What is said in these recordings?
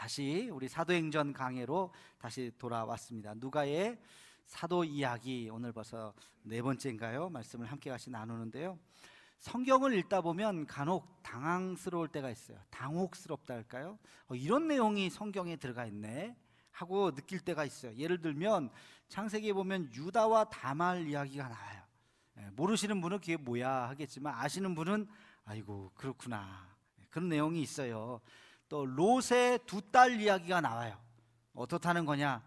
다시 우리 사도행전 강해로 다시 돌아왔습니다. 누가의 사도 이야기, 오늘 벌써 네 번째인가요? 말씀을 함께 같이 나누는데요. 성경을 읽다 보면 간혹 당황스러울 때가 있어요. 당혹스럽다 할까요? 이런 내용이 성경에 들어가 있네 하고 느낄 때가 있어요. 예를 들면 창세기에 보면 유다와 다말 이야기가 나와요. 모르시는 분은 그게 뭐야 하겠지만 아시는 분은 아이고 그렇구나, 그런 내용이 있어요. 또 롯의 두 딸 이야기가 나와요. 어떻다는 거냐,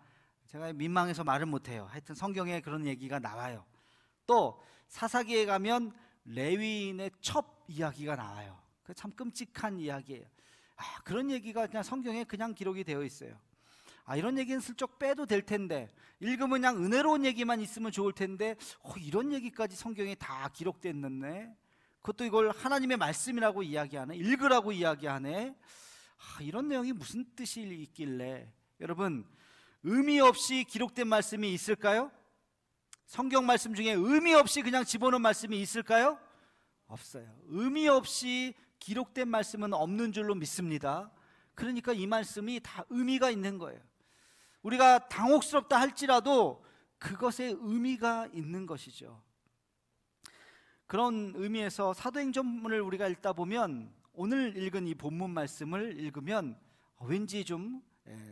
제가 민망해서 말을 못해요. 하여튼 성경에 그런 얘기가 나와요. 또 사사기에 가면 레위인의 첩 이야기가 나와요. 참 끔찍한 이야기예요. 그런 얘기가 그냥 성경에 그냥 기록이 되어 있어요. 이런 얘기는 슬쩍 빼도 될 텐데, 읽으면 그냥 은혜로운 얘기만 있으면 좋을 텐데 이런 얘기까지 성경에 다 기록됐네. 그것도 이걸 하나님의 말씀이라고 이야기하네, 읽으라고 이야기하네. 이런 내용이 무슨 뜻이 있길래. 여러분, 의미 없이 기록된 말씀이 있을까요? 성경 말씀 중에 의미 없이 그냥 집어넣은 말씀이 있을까요? 없어요. 의미 없이 기록된 말씀은 없는 줄로 믿습니다. 그러니까 이 말씀이 다 의미가 있는 거예요. 우리가 당혹스럽다 할지라도 그것에 의미가 있는 것이죠. 그런 의미에서 사도행전문을 우리가 읽다 보면, 오늘 읽은 이 본문 말씀을 읽으면 왠지 좀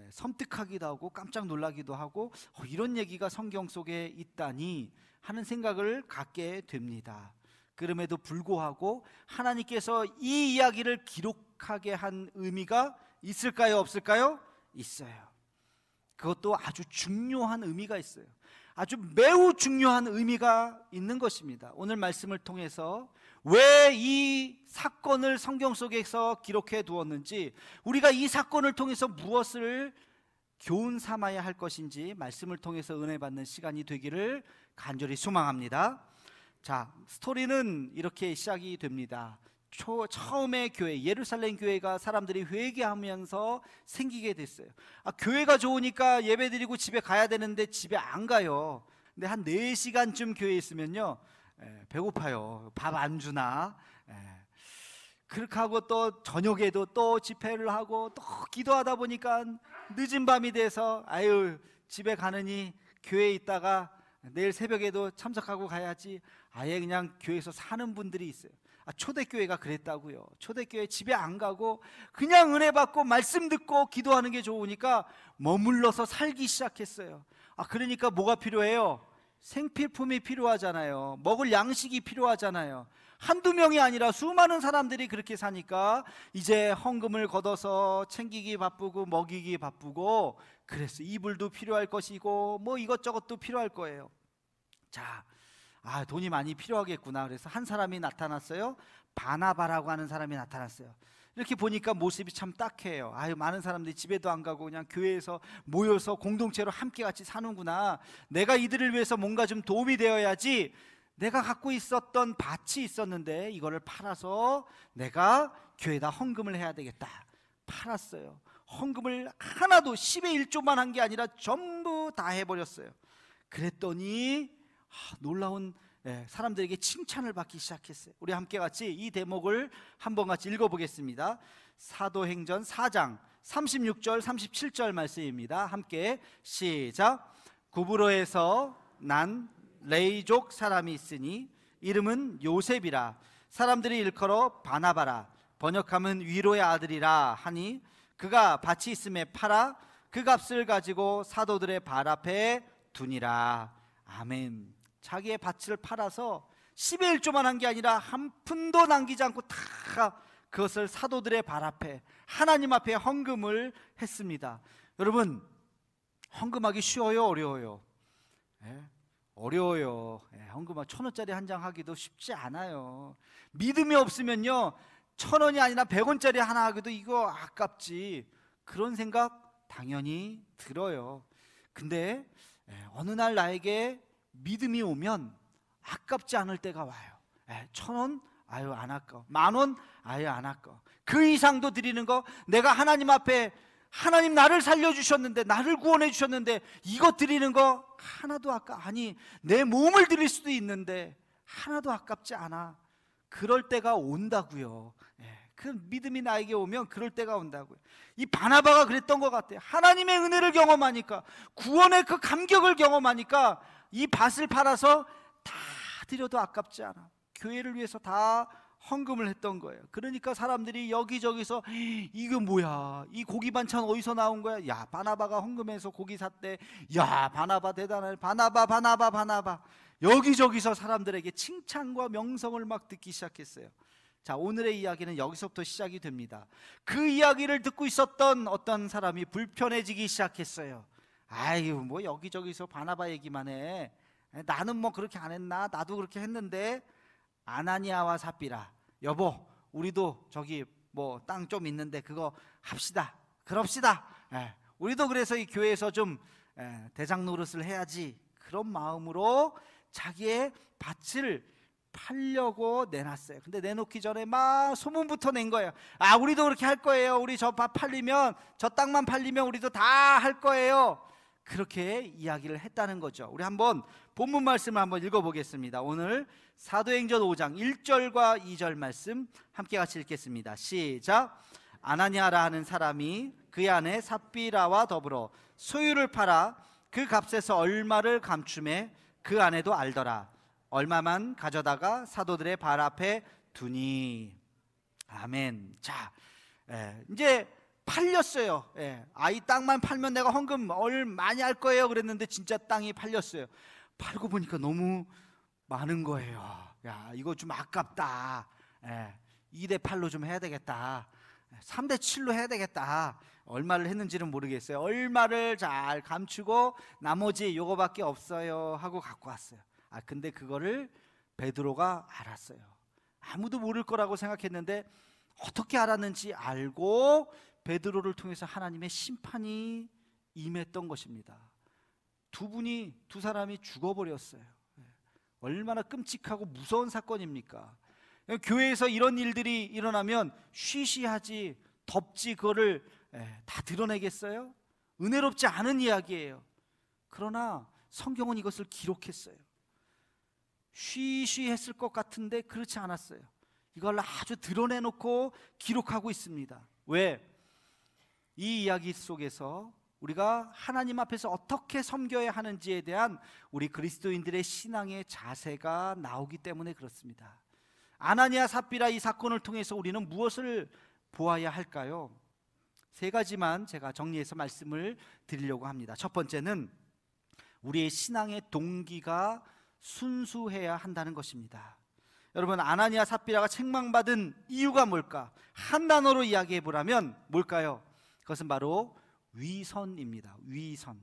섬뜩하기도 하고 깜짝 놀라기도 하고 이런 얘기가 성경 속에 있다니 하는 생각을 갖게 됩니다. 그럼에도 불구하고 하나님께서 이 이야기를 기록하게 한 의미가 있을까요? 없을까요? 있어요. 그것도 아주 중요한 의미가 있어요. 아주 매우 중요한 의미가 있는 것입니다. 오늘 말씀을 통해서 왜 이 사건을 성경 속에서 기록해 두었는지, 우리가 이 사건을 통해서 무엇을 교훈 삼아야 할 것인지 말씀을 통해서 은혜 받는 시간이 되기를 간절히 소망합니다. 자, 스토리는 이렇게 시작이 됩니다. 처음에 교회, 예루살렘 교회가 사람들이 회개하면서 생기게 됐어요. 교회가 좋으니까 예배드리고 집에 가야 되는데 집에 안 가요. 근데 한 4시간쯤 교회에 있으면요, 배고파요. 밥 안 주나. 그렇게 하고 또 저녁에도 또 집회를 하고 또 기도하다 보니까 늦은 밤이 돼서 집에 가느니 교회에 있다가 내일 새벽에도 참석하고 가야지. 아예 그냥 교회에서 사는 분들이 있어요. 초대교회가 그랬다고요. 초대교회 집에 안 가고 그냥 은혜 받고 말씀 듣고 기도하는 게 좋으니까 머물러서 살기 시작했어요. 그러니까 뭐가 필요해요? 생필품이 필요하잖아요. 먹을 양식이 필요하잖아요. 한두 명이 아니라 수많은 사람들이 그렇게 사니까 이제 헌금을 걷어서 챙기기 바쁘고 먹이기 바쁘고 그래서 이불도 필요할 것이고 뭐 이것저것도 필요할 거예요. 자, 돈이 많이 필요하겠구나. 그래서 한 사람이 나타났어요. 바나바라고 하는 사람이 나타났어요. 이렇게 보니까 모습이 참 딱해요. 많은 사람들이 집에도 안 가고 그냥 교회에서 모여서 공동체로 함께 같이 사는구나. 내가 이들을 위해서 뭔가 좀 도움이 되어야지. 내가 갖고 있었던 밭이 있었는데 이거를 팔아서 내가 교회에다 헌금을 해야 되겠다. 팔았어요. 헌금을 하나도 10의 1조만 한 게 아니라 전부 다 해버렸어요. 그랬더니 놀라운 사람들에게 칭찬을 받기 시작했어요. 우리 함께 같이 이 대목을 한번 같이 읽어보겠습니다. 사도행전 4장 36절 37절 말씀입니다. 함께 시작. 구브로에서 난 레이족 사람이 있으니 이름은 요셉이라. 사람들이 일컬어 바나바라. 번역하면 위로의 아들이라 하니 그가 밭이 있음에 팔아 그 값을 가지고 사도들의 발 앞에 두니라. 아멘. 자기의 밭을 팔아서 10의 1조만 한 게 아니라 한 푼도 남기지 않고 다 그것을 사도들의 발 앞에, 하나님 앞에 헌금을 했습니다. 여러분, 헌금하기 쉬워요? 어려워요? 어려워요. 헌금 1,000원짜리 한 장 하기도 쉽지 않아요. 믿음이 없으면요, 1,000원이 아니라 100원짜리 하나 하기도 이거 아깝지, 그런 생각 당연히 들어요. 근데 어느 날 나에게 믿음이 오면 아깝지 않을 때가 와요. 1,000원? 안 아까워. 10,000원? 안 아까워. 그 이상도 드리는 거, 내가 하나님 앞에, 하나님 나를 살려주셨는데, 나를 구원해 주셨는데 이거 드리는 거 하나도 아니 내 몸을 드릴 수도 있는데 하나도 아깝지 않아. 그럴 때가 온다고요. 그 믿음이 나에게 오면 그럴 때가 온다고요. 이 바나바가 그랬던 것 같아요. 하나님의 은혜를 경험하니까, 구원의 그 감격을 경험하니까 이 밭을 팔아서 다 드려도 아깝지 않아. 교회를 위해서 다 헌금을 했던 거예요. 그러니까 사람들이 여기저기서 이거 뭐야, 이 고기 반찬 어디서 나온 거야? 야, 바나바가 헌금해서 고기 샀대. 야, 바나바 대단해. 바나바. 여기저기서 사람들에게 칭찬과 명성을 막 듣기 시작했어요. 자, 오늘의 이야기는 여기서부터 시작이 됩니다. 그 이야기를 듣고 있었던 어떤 사람이 불편해지기 시작했어요. 아유, 뭐 여기저기서 바나바 얘기만 해. 나는 뭐 그렇게 안 했나? 나도 그렇게 했는데. 아나니아와 삽비라, 여보, 우리도 저기 뭐 땅 좀 있는데 그거 합시다. 그럽시다. 우리도 그래서 이 교회에서 좀 대장 노릇을 해야지. 그런 마음으로 자기의 밭을 팔려고 내놨어요. 근데 내놓기 전에 막 소문부터 낸 거예요. 아, 우리도 그렇게 할 거예요. 우리 저 밭 팔리면, 저 땅만 팔리면 우리도 다 할 거예요. 그렇게 이야기를 했다는 거죠. 우리 한번 본문 말씀을 한번 읽어보겠습니다. 오늘 사도행전 5장 1절과 2절 말씀 함께 같이 읽겠습니다. 시작. 아나니아라 하는 사람이 그의 아내 삽비라와 더불어 소유를 팔아 그 값에서 얼마를 감춤해 그 아내도 알더라. 얼마만 가져다가 사도들의 발 앞에 두니. 아멘. 자, 이제 팔렸어요. 이 땅만 팔면 내가 헌금 많이 할 거예요 그랬는데 진짜 땅이 팔렸어요. 팔고 보니까 너무 많은 거예요. 야, 이거 좀 아깝다. 2대 8로 좀 해야 되겠다. 3대 7로 해야 되겠다. 얼마를 했는지는 모르겠어요. 얼마를 잘 감추고 나머지 요거밖에 없어요 하고 갖고 왔어요. 근데 그거를 베드로가 알았어요. 아무도 모를 거라고 생각했는데 어떻게 알았는지 알고 베드로를 통해서 하나님의 심판이 임했던 것입니다. 두 사람이 죽어버렸어요. 얼마나 끔찍하고 무서운 사건입니까? 교회에서 이런 일들이 일어나면 쉬쉬하지, 덮지, 그거를 다 드러내겠어요? 은혜롭지 않은 이야기예요. 그러나 성경은 이것을 기록했어요. 쉬쉬했을 것 같은데 그렇지 않았어요. 이걸 아주 드러내놓고 기록하고 있습니다. 왜? 이 이야기 속에서 우리가 하나님 앞에서 어떻게 섬겨야 하는지에 대한 우리 그리스도인들의 신앙의 자세가 나오기 때문에 그렇습니다. 아나니아 삽비라 이 사건을 통해서 우리는 무엇을 보아야 할까요? 3가지만 제가 정리해서 말씀을 드리려고 합니다. 첫 번째는 우리의 신앙의 동기가 순수해야 한다는 것입니다. 여러분, 아나니아 삽비라가 책망받은 이유가 뭘까? 한 단어로 이야기해 보라면 뭘까요? 그것은 바로 위선입니다.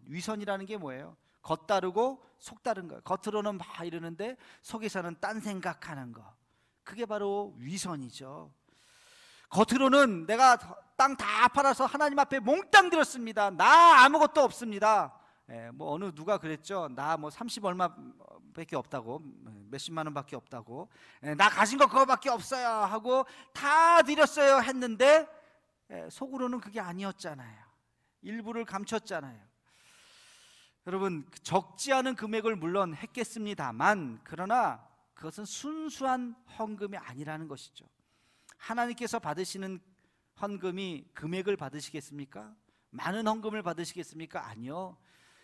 위선이라는 게 뭐예요? 겉다르고 속다른 거예요. 겉으로는 막 이러는데 속에서는 딴 생각하는 거. 그게 바로 위선이죠. 겉으로는 내가 땅 다 팔아서 하나님 앞에 몽땅 들었습니다. 나 아무것도 없습니다. 뭐 어느 누가 그랬죠. 나 뭐 30 얼마밖에 없다고, 몇십만 원밖에 없다고, 나 가진 거 그거밖에 없어요 하고 다 드렸어요 했는데 속으로는 그게 아니었잖아요. 일부를 감췄잖아요. 여러분, 적지 않은 금액을 물론 했겠습니다만, 그러나 그것은 순수한 헌금이 아니라는 것이죠. 하나님께서 받으시는 헌금이 금액을 받으시겠습니까? 많은 헌금을 받으시겠습니까? 아니요.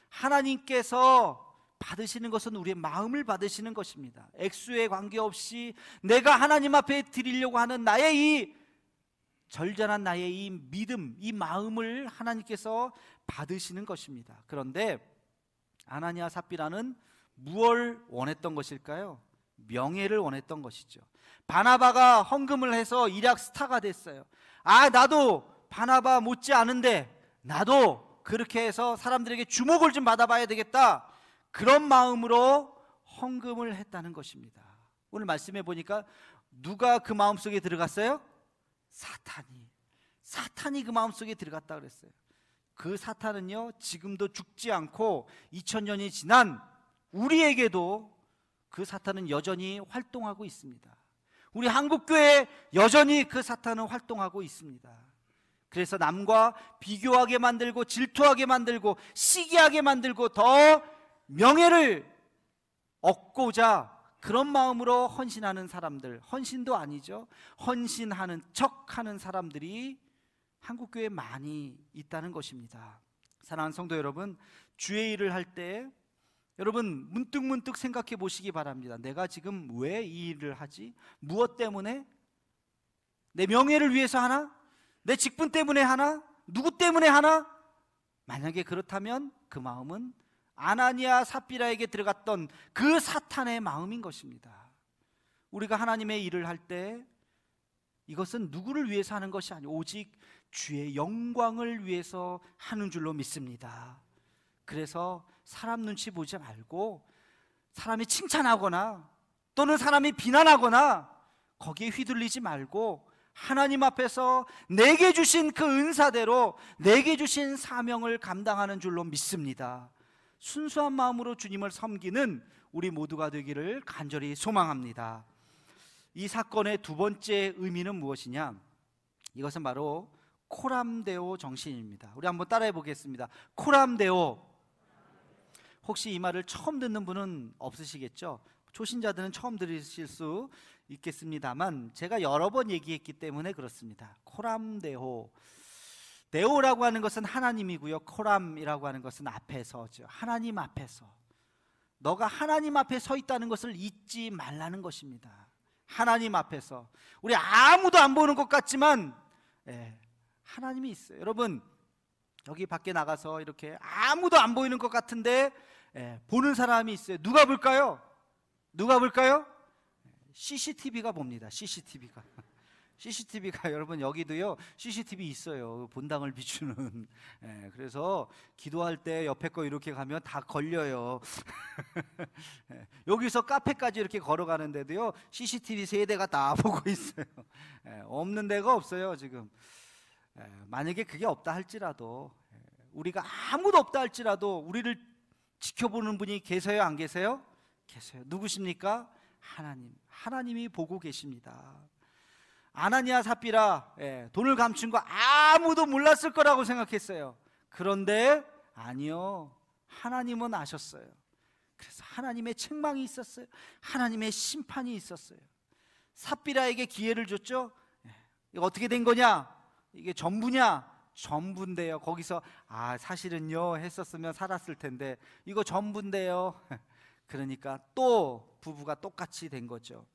하나님께서 받으시는 것은 우리의 마음을 받으시는 것입니다. 액수에 관계없이 내가 하나님 앞에 드리려고 하는 나의 이 절전한 나의 이 믿음, 이 마음을 하나님께서 받으시는 것입니다. 그런데 아나니아 삽비라는 무엇을 원했던 것일까요? 명예를 원했던 것이죠. 바나바가 헌금을 해서 일약 스타가 됐어요. 나도 바나바 못지 않은데 나도 그렇게 해서 사람들에게 주목을 좀 받아봐야 되겠다, 그런 마음으로 헌금을 했다는 것입니다. 오늘 말씀해 보니까 누가 그 마음속에 들어갔어요? 사탄이 그 마음속에 들어갔다 그랬어요. 그 사탄은요, 지금도 죽지 않고 2000년이 지난 우리에게도 그 사탄은 여전히 활동하고 있습니다. 우리 한국교회에 여전히 그 사탄은 활동하고 있습니다. 그래서 남과 비교하게 만들고 질투하게 만들고 시기하게 만들고 더 명예를 얻고자 그런 마음으로 헌신하는 사람들, 헌신도 아니죠, 헌신하는 척하는 사람들이 한국교회에 많이 있다는 것입니다. 사랑하는 성도 여러분, 주의 일을 할 때 여러분 문득문득 생각해 보시기 바랍니다. 내가 지금 왜 이 일을 하지? 무엇 때문에? 내 명예를 위해서 하나? 내 직분 때문에 하나? 누구 때문에 하나? 만약에 그렇다면 그 마음은 아나니아 삽비라에게 들어갔던 그 사탄의 마음인 것입니다. 우리가 하나님의 일을 할 때 이것은 누구를 위해서 하는 것이 아니고 오직 주의 영광을 위해서 하는 줄로 믿습니다. 그래서 사람 눈치 보지 말고 사람이 칭찬하거나 또는 사람이 비난하거나 거기에 휘둘리지 말고 하나님 앞에서 내게 주신 그 은사대로 내게 주신 사명을 감당하는 줄로 믿습니다. 순수한 마음으로 주님을 섬기는 우리 모두가 되기를 간절히 소망합니다. 이 사건의 두 번째 의미는 무엇이냐? 이것은 바로 코람데오 정신입니다. 우리 한번 따라해 보겠습니다. 코람데오. 혹시 이 말을 처음 듣는 분은 없으시겠죠? 초신자들은 처음 들으실 수 있겠습니다만 제가 여러 번 얘기했기 때문에 그렇습니다. 코람데오. 데오라고 하는 것은 하나님이고요, 코람이라고 하는 것은 앞에서죠. 하나님 앞에서. 너가 하나님 앞에 서 있다는 것을 잊지 말라는 것입니다. 하나님 앞에서. 우리 아무도 안 보는 것 같지만 하나님이 있어요. 여러분 여기 밖에 나가서 이렇게 아무도 안 보이는 것 같은데 보는 사람이 있어요. 누가 볼까요? 누가 볼까요? CCTV가 봅니다. CCTV가 여러분 여기도요 CCTV 있어요. 본당을 비추는. 그래서 기도할 때 옆에 거 이렇게 가면 다 걸려요. 여기서 카페까지 이렇게 걸어가는데도요 CCTV 3대가 다 보고 있어요. 없는 데가 없어요 지금. 만약에 그게 없다 할지라도, 우리가 아무도 없다 할지라도 우리를 지켜보는 분이 계세요, 안 계세요? 계세요. 누구십니까? 하나님이 보고 계십니다. 아나니아 삽비라 돈을 감춘 거 아무도 몰랐을 거라고 생각했어요. 그런데 아니요, 하나님은 아셨어요. 그래서 하나님의 책망이 있었어요. 하나님의 심판이 있었어요. 삽비라에게 기회를 줬죠. 이거 어떻게 된 거냐? 이게 전부냐? 전부인데요. 거기서 사실은요 했었으면 살았을 텐데 이거 전부인데요. 그러니까 또 부부가 똑같이 된 거죠.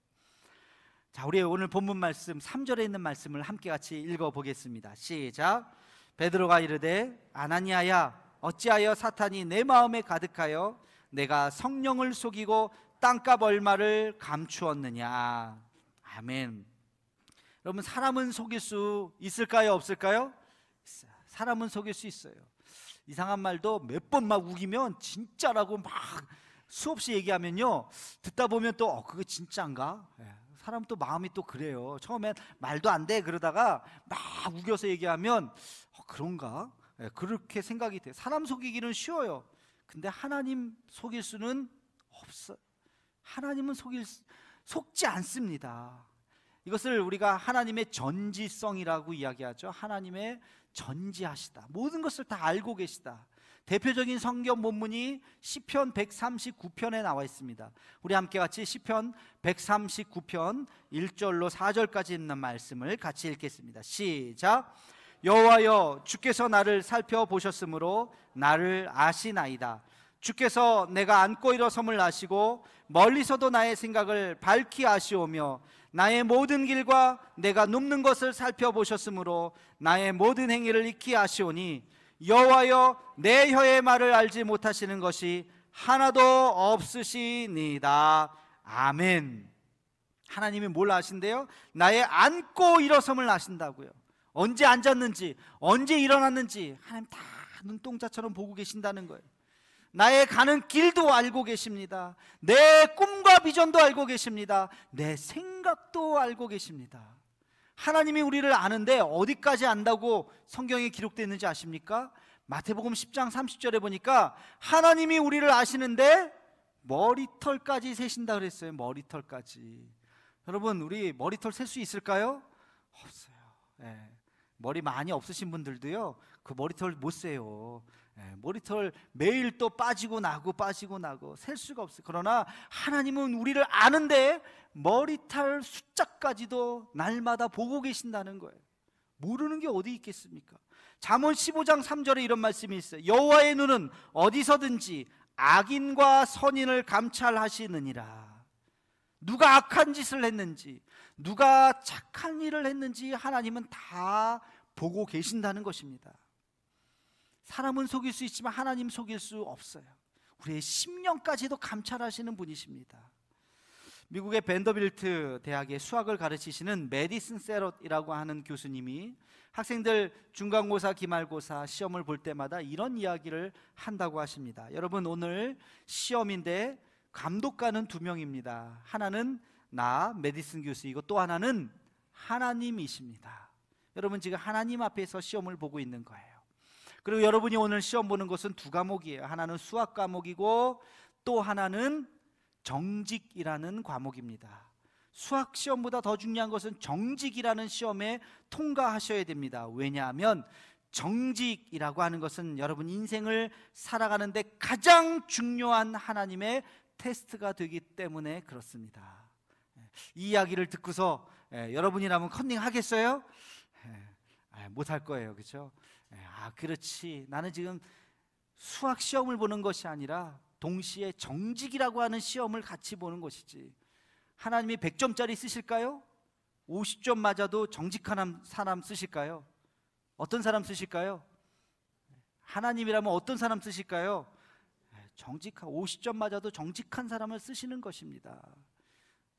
자, 우리 오늘 본문 말씀 3절에 있는 말씀을 함께 같이 읽어보겠습니다. 시작. 베드로가 이르되 아나니아야, 어찌하여 사탄이 내 마음에 가득하여 내가 성령을 속이고 땅값 얼마를 감추었느냐. 아멘. 여러분, 사람은 속일 수 있을까요, 없을까요? 사람은 속일 수 있어요. 이상한 말도 몇 번 막 우기면 진짜라고 막 수없이 얘기하면요 듣다 보면 또 그거 진짜인가? 사람 또 마음이 또 그래요. 처음엔 말도 안 돼 그러다가 막 우겨서 얘기하면 그런가? 그렇게 생각이 돼요. 사람 속이기는 쉬워요. 근데 하나님 속일 수는 없어요. 하나님은 속지 않습니다. 이것을 우리가 하나님의 전지성이라고 이야기하죠. 하나님의 전지하시다. 모든 것을 다 알고 계시다. 대표적인 성경 본문이 시편 139편에 나와 있습니다. 우리 함께 같이 시편 139편 1절로 4절까지 있는 말씀을 같이 읽겠습니다. 시작. 여호와여, 주께서 나를 살펴보셨으므로 나를 아시나이다. 주께서 내가 앉고 일어섬을 아시고 멀리서도 나의 생각을 밝히 아시오며 나의 모든 길과 내가 눕는 것을 살펴보셨으므로 나의 모든 행위를 익히 아시오니 여호와여, 내 혀의 말을 알지 못하시는 것이 하나도 없으시니이다. 아멘. 하나님이 뭘 아신대요? 나의 앉고 일어섬을 아신다고요. 언제 앉았는지, 언제 일어났는지 하나님 다 눈동자처럼 보고 계신다는 거예요. 나의 가는 길도 알고 계십니다. 내 꿈과 비전도 알고 계십니다. 내 생각도 알고 계십니다. 하나님이 우리를 아는데 어디까지 안다고 성경에 기록되어 있는지 아십니까? 마태복음 10장 30절에 보니까 하나님이 우리를 아시는데 머리털까지 세신다 그랬어요. 머리털까지. 여러분, 우리 머리털 셀 수 있을까요? 없어요. 머리 많이 없으신 분들도요 그 머리털 못 세요. 머리털 매일 또 빠지고 나고 셀 수가 없어요. 그러나 하나님은 우리를 아는데 머리털 숫자까지도 날마다 보고 계신다는 거예요. 모르는 게 어디 있겠습니까? 잠언 15장 3절에 이런 말씀이 있어요. 여호와의 눈은 어디서든지 악인과 선인을 감찰하시느니라. 누가 악한 짓을 했는지, 누가 착한 일을 했는지 하나님은 다 보고 계신다는 것입니다. 사람은 속일 수 있지만 하나님 속일 수 없어요. 우리의 심령까지도 감찰하시는 분이십니다. 미국의 밴더빌트 대학의 수학을 가르치시는 메디슨 세롯이라고 하는 교수님이 학생들 중간고사, 기말고사 시험을 볼 때마다 이런 이야기를 한다고 하십니다. 여러분, 오늘 시험인데 감독관은 2명입니다. 하나는 나 메디슨 교수이고 또 하나는 하나님이십니다. 여러분, 지금 하나님 앞에서 시험을 보고 있는 거예요. 그리고 여러분이 오늘 시험 보는 것은 2과목이에요. 하나는 수학 과목이고 또 하나는 정직이라는 과목입니다. 수학 시험보다 더 중요한 것은 정직이라는 시험에 통과하셔야 됩니다. 왜냐하면 정직이라고 하는 것은 여러분 인생을 살아가는데 가장 중요한 하나님의 테스트가 되기 때문에 그렇습니다. 이 이야기를 듣고서 여러분이라면 컨닝 하겠어요? 못할 거예요. 그렇죠? 그렇지. 나는 지금 수학 시험을 보는 것이 아니라 동시에 정직이라고 하는 시험을 같이 보는 것이지. 하나님이 100점짜리 쓰실까요? 50점 맞아도 정직한 사람 쓰실까요? 어떤 사람 쓰실까요? 하나님이라면 어떤 사람 쓰실까요? 정직한 50점 맞아도 정직한 사람을 쓰시는 것입니다.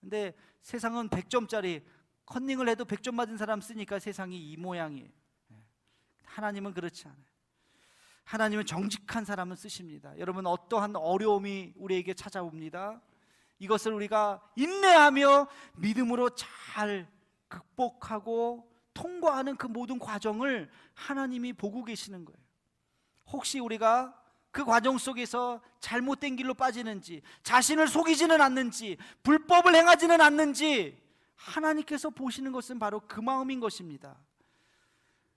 근데 세상은 100점짜리 컨닝을 해도 100점 맞은 사람 쓰니까 세상이 이 모양이에요. 하나님은 그렇지 않아요. 하나님은 정직한 사람을 쓰십니다. 여러분, 어떠한 어려움이 우리에게 찾아옵니다. 이것을 우리가 인내하며 믿음으로 잘 극복하고 통과하는 그 모든 과정을 하나님이 보고 계시는 거예요. 혹시 우리가 그 과정 속에서 잘못된 길로 빠지는지, 자신을 속이지는 않는지, 불법을 행하지는 않는지 하나님께서 보시는 것은 바로 그 마음인 것입니다.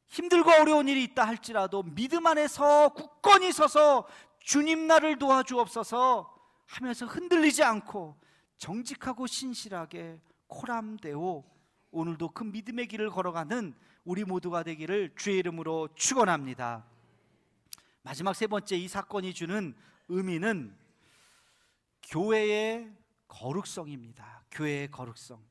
힘들고 어려운 일이 있다 할지라도 믿음 안에서 굳건히 서서 주님 나를 도와주옵소서 하면서 흔들리지 않고 정직하고 신실하게 코람되어 오늘도 그 믿음의 길을 걸어가는 우리 모두가 되기를 주의 이름으로 축원합니다. 마지막 3번째, 이 사건이 주는 의미는 교회의 거룩성입니다. 교회의 거룩성.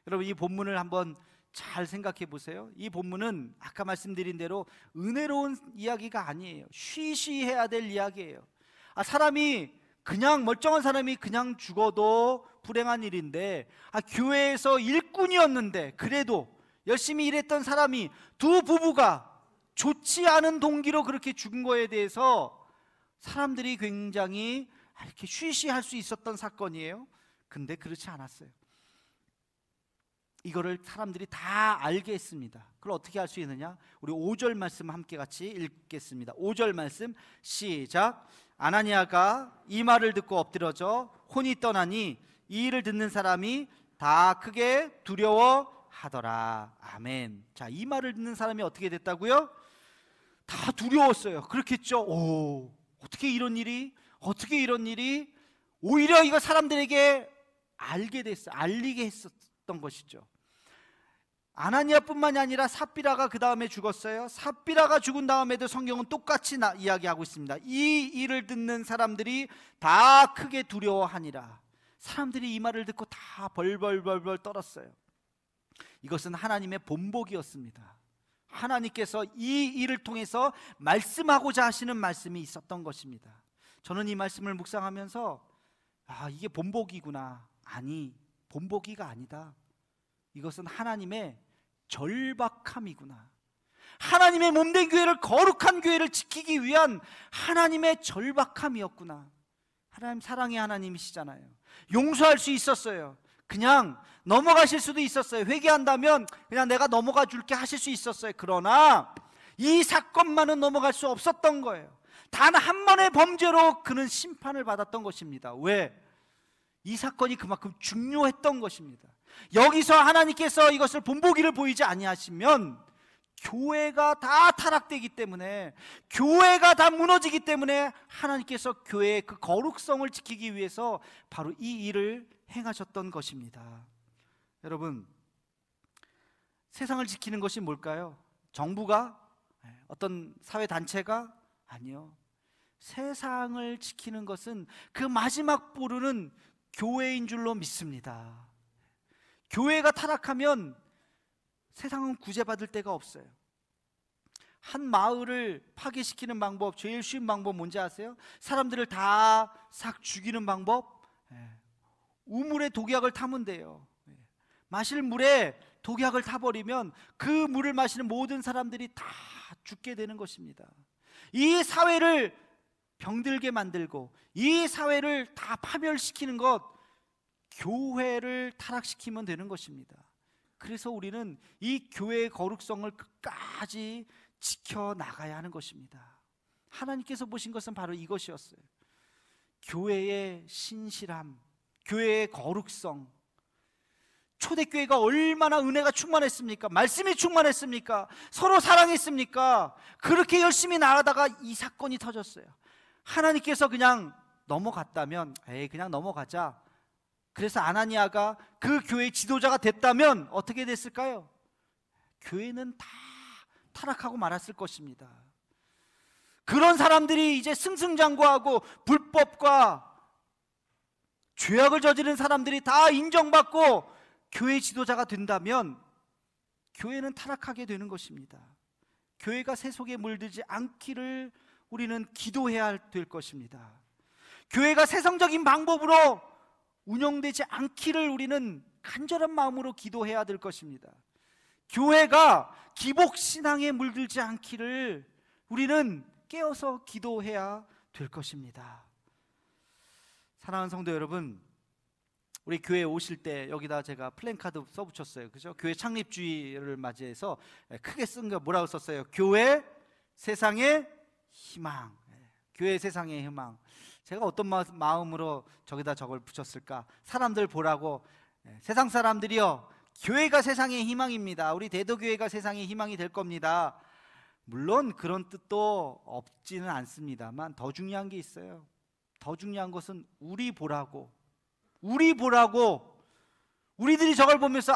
여러분, 이 본문을 한번 잘 생각해 보세요. 이 본문은 아까 말씀드린 대로 은혜로운 이야기가 아니에요. 쉬쉬해야 될 이야기예요. 사람이 그냥 멀쩡한 사람이 그냥 죽어도 불행한 일인데, 교회에서 일꾼이었는데 그래도 열심히 일했던 사람이, 두 부부가 좋지 않은 동기로 그렇게 죽은 거에 대해서 사람들이 굉장히 이렇게 쉬쉬할 수 있었던 사건이에요. 근데 그렇지 않았어요. 이거를 사람들이 다 알게 했습니다. 그걸 어떻게 알 수 있느냐? 우리 5절 말씀 함께 같이 읽겠습니다. 5절 말씀 시작. 아나니아가 이 말을 듣고 엎드려져 혼이 떠나니 이 일을 듣는 사람이 다 크게 두려워하더라. 아멘. 자, 이 말을 듣는 사람이 어떻게 됐다고요? 다 두려웠어요. 그렇겠죠. 어떻게 이런 일이? 어떻게 이런 일이? 오히려 이거 사람들에게 알리게 했었던 것이죠. 아나니아뿐만이 아니라 삽비라가 그 다음에 죽었어요. 삽비라가 죽은 다음에도 성경은 똑같이 이야기하고 있습니다. 이 일을 듣는 사람들이 다 크게 두려워하니라. 사람들이 이 말을 듣고 다 벌벌벌벌 떨었어요. 이것은 하나님의 본복이었습니다. 하나님께서 이 일을 통해서 말씀하고자 하시는 말씀이 있었던 것입니다. 저는 이 말씀을 묵상하면서 이게 본복이구나. 아니, 본복이가 아니다. 이것은 하나님의 절박함이구나. 하나님의 몸된 교회를, 거룩한 교회를 지키기 위한 하나님의 절박함이었구나. 하나님 사랑의 하나님이시잖아요. 용서할 수 있었어요. 그냥 넘어가실 수도 있었어요. 회개한다면 그냥 내가 넘어가 줄게 하실 수 있었어요. 그러나 이 사건만은 넘어갈 수 없었던 거예요. 단 한 번의 범죄로 그는 심판을 받았던 것입니다. 왜? 이 사건이 그만큼 중요했던 것입니다. 여기서 하나님께서 이것을 본보기를 보이지 아니하시면 교회가 다 타락되기 때문에, 교회가 다 무너지기 때문에 하나님께서 교회의 그 거룩성을 지키기 위해서 바로 이 일을 행하셨던 것입니다. 여러분, 세상을 지키는 것이 뭘까요? 정부가? 어떤 사회단체가? 아니요. 세상을 지키는 것은 그 마지막 보루는 교회인 줄로 믿습니다. 교회가 타락하면 세상은 구제받을 데가 없어요. 한 마을을 파괴시키는 방법, 제일 쉬운 방법 뭔지 아세요? 사람들을 다 싹 죽이는 방법? 우물에 독약을 타면 돼요. 마실 물에 독약을 타버리면 그 물을 마시는 모든 사람들이 다 죽게 되는 것입니다. 이 사회를 병들게 만들고 이 사회를 다 파멸시키는 것, 교회를 타락시키면 되는 것입니다. 그래서 우리는 이 교회의 거룩성을 끝까지 지켜나가야 하는 것입니다. 하나님께서 보신 것은 바로 이것이었어요. 교회의 신실함, 교회의 거룩성. 초대교회가 얼마나 은혜가 충만했습니까? 말씀이 충만했습니까? 서로 사랑했습니까? 그렇게 열심히 나가다가 이 사건이 터졌어요. 하나님께서 그냥 넘어갔다면, 그냥 넘어가자. 그래서 아나니아가 그 교회의 지도자가 됐다면 어떻게 됐을까요? 교회는 다 타락하고 말았을 것입니다. 그런 사람들이 이제 승승장구하고 불법과 죄악을 저지른 사람들이 다 인정받고 교회 지도자가 된다면 교회는 타락하게 되는 것입니다. 교회가 세속에 물들지 않기를 우리는 기도해야 될 것입니다. 교회가 세상적인 방법으로 운영되지 않기를 우리는 간절한 마음으로 기도해야 될 것입니다. 교회가 기복신앙에 물들지 않기를 우리는 깨어서 기도해야 될 것입니다. 사랑하는 성도 여러분, 우리 교회에 오실 때 여기다 제가 플랜카드 써붙였어요. 그죠? 교회 창립주의를 맞이해서 크게 쓴 거 뭐라고 썼어요? 교회 세상의 희망. 교회 세상의 희망. 제가 어떤 마음으로 저기다 저걸 붙였을까? 사람들 보라고, 세상 사람들이요, 교회가 세상의 희망입니다. 우리 대도교회가 세상의 희망이 될 겁니다. 물론 그런 뜻도 없지는 않습니다만 더 중요한 게 있어요. 더 중요한 것은 우리 보라고, 우리들이 저걸 보면서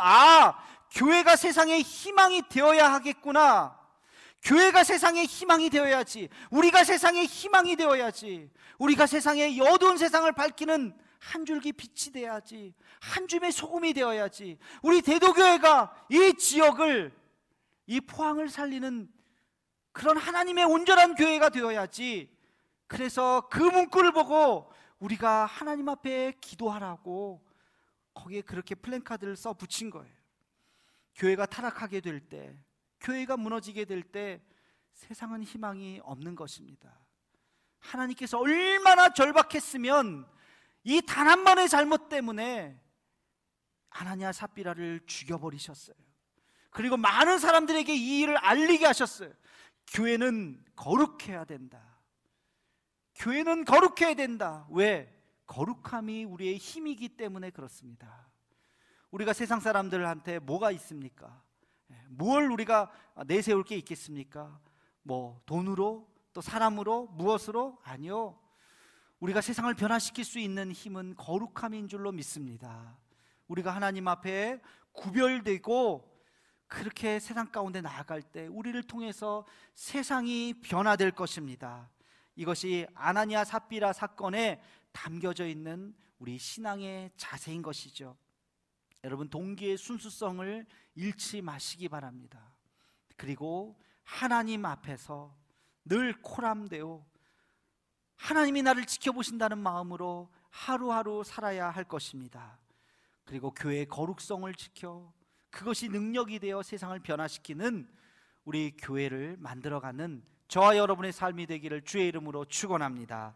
교회가 세상의 희망이 되어야 하겠구나. 교회가 세상의 희망이 되어야지. 우리가 세상의 희망이 되어야지. 우리가 세상의 어두운 세상을 밝히는 한 줄기 빛이 되어야지. 한 줌의 소금이 되어야지. 우리 대도교회가 이 지역을, 이 포항을 살리는 그런 하나님의 온전한 교회가 되어야지. 그래서 그 문구를 보고 우리가 하나님 앞에 기도하라고 거기에 그렇게 플랜카드를 써 붙인 거예요. 교회가 타락하게 될 때, 교회가 무너지게 될 때 세상은 희망이 없는 것입니다. 하나님께서 얼마나 절박했으면 이 단 한 번의 잘못 때문에 아나니아 삽비라를 죽여버리셨어요. 그리고 많은 사람들에게 이 일을 알리게 하셨어요. 교회는 거룩해야 된다. 교회는 거룩해야 된다. 왜? 거룩함이 우리의 힘이기 때문에 그렇습니다. 우리가 세상 사람들한테 뭐가 있습니까? 뭘 우리가 내세울 게 있겠습니까? 뭐 돈으로, 또 사람으로, 무엇으로? 아니요. 우리가 세상을 변화시킬 수 있는 힘은 거룩함인 줄로 믿습니다. 우리가 하나님 앞에 구별되고 그렇게 세상 가운데 나아갈 때 우리를 통해서 세상이 변화될 것입니다. 이것이 아나니아 삽비라 사건에 담겨져 있는 우리 신앙의 자세인 것이죠. 여러분, 동기의 순수성을 잃지 마시기 바랍니다. 그리고 하나님 앞에서 늘 코람되어 하나님이 나를 지켜보신다는 마음으로 하루하루 살아야 할 것입니다. 그리고 교회의 거룩성을 지켜 그것이 능력이 되어 세상을 변화시키는 우리 교회를 만들어가는 저와 여러분의 삶이 되기를 주의 이름으로 축원합니다.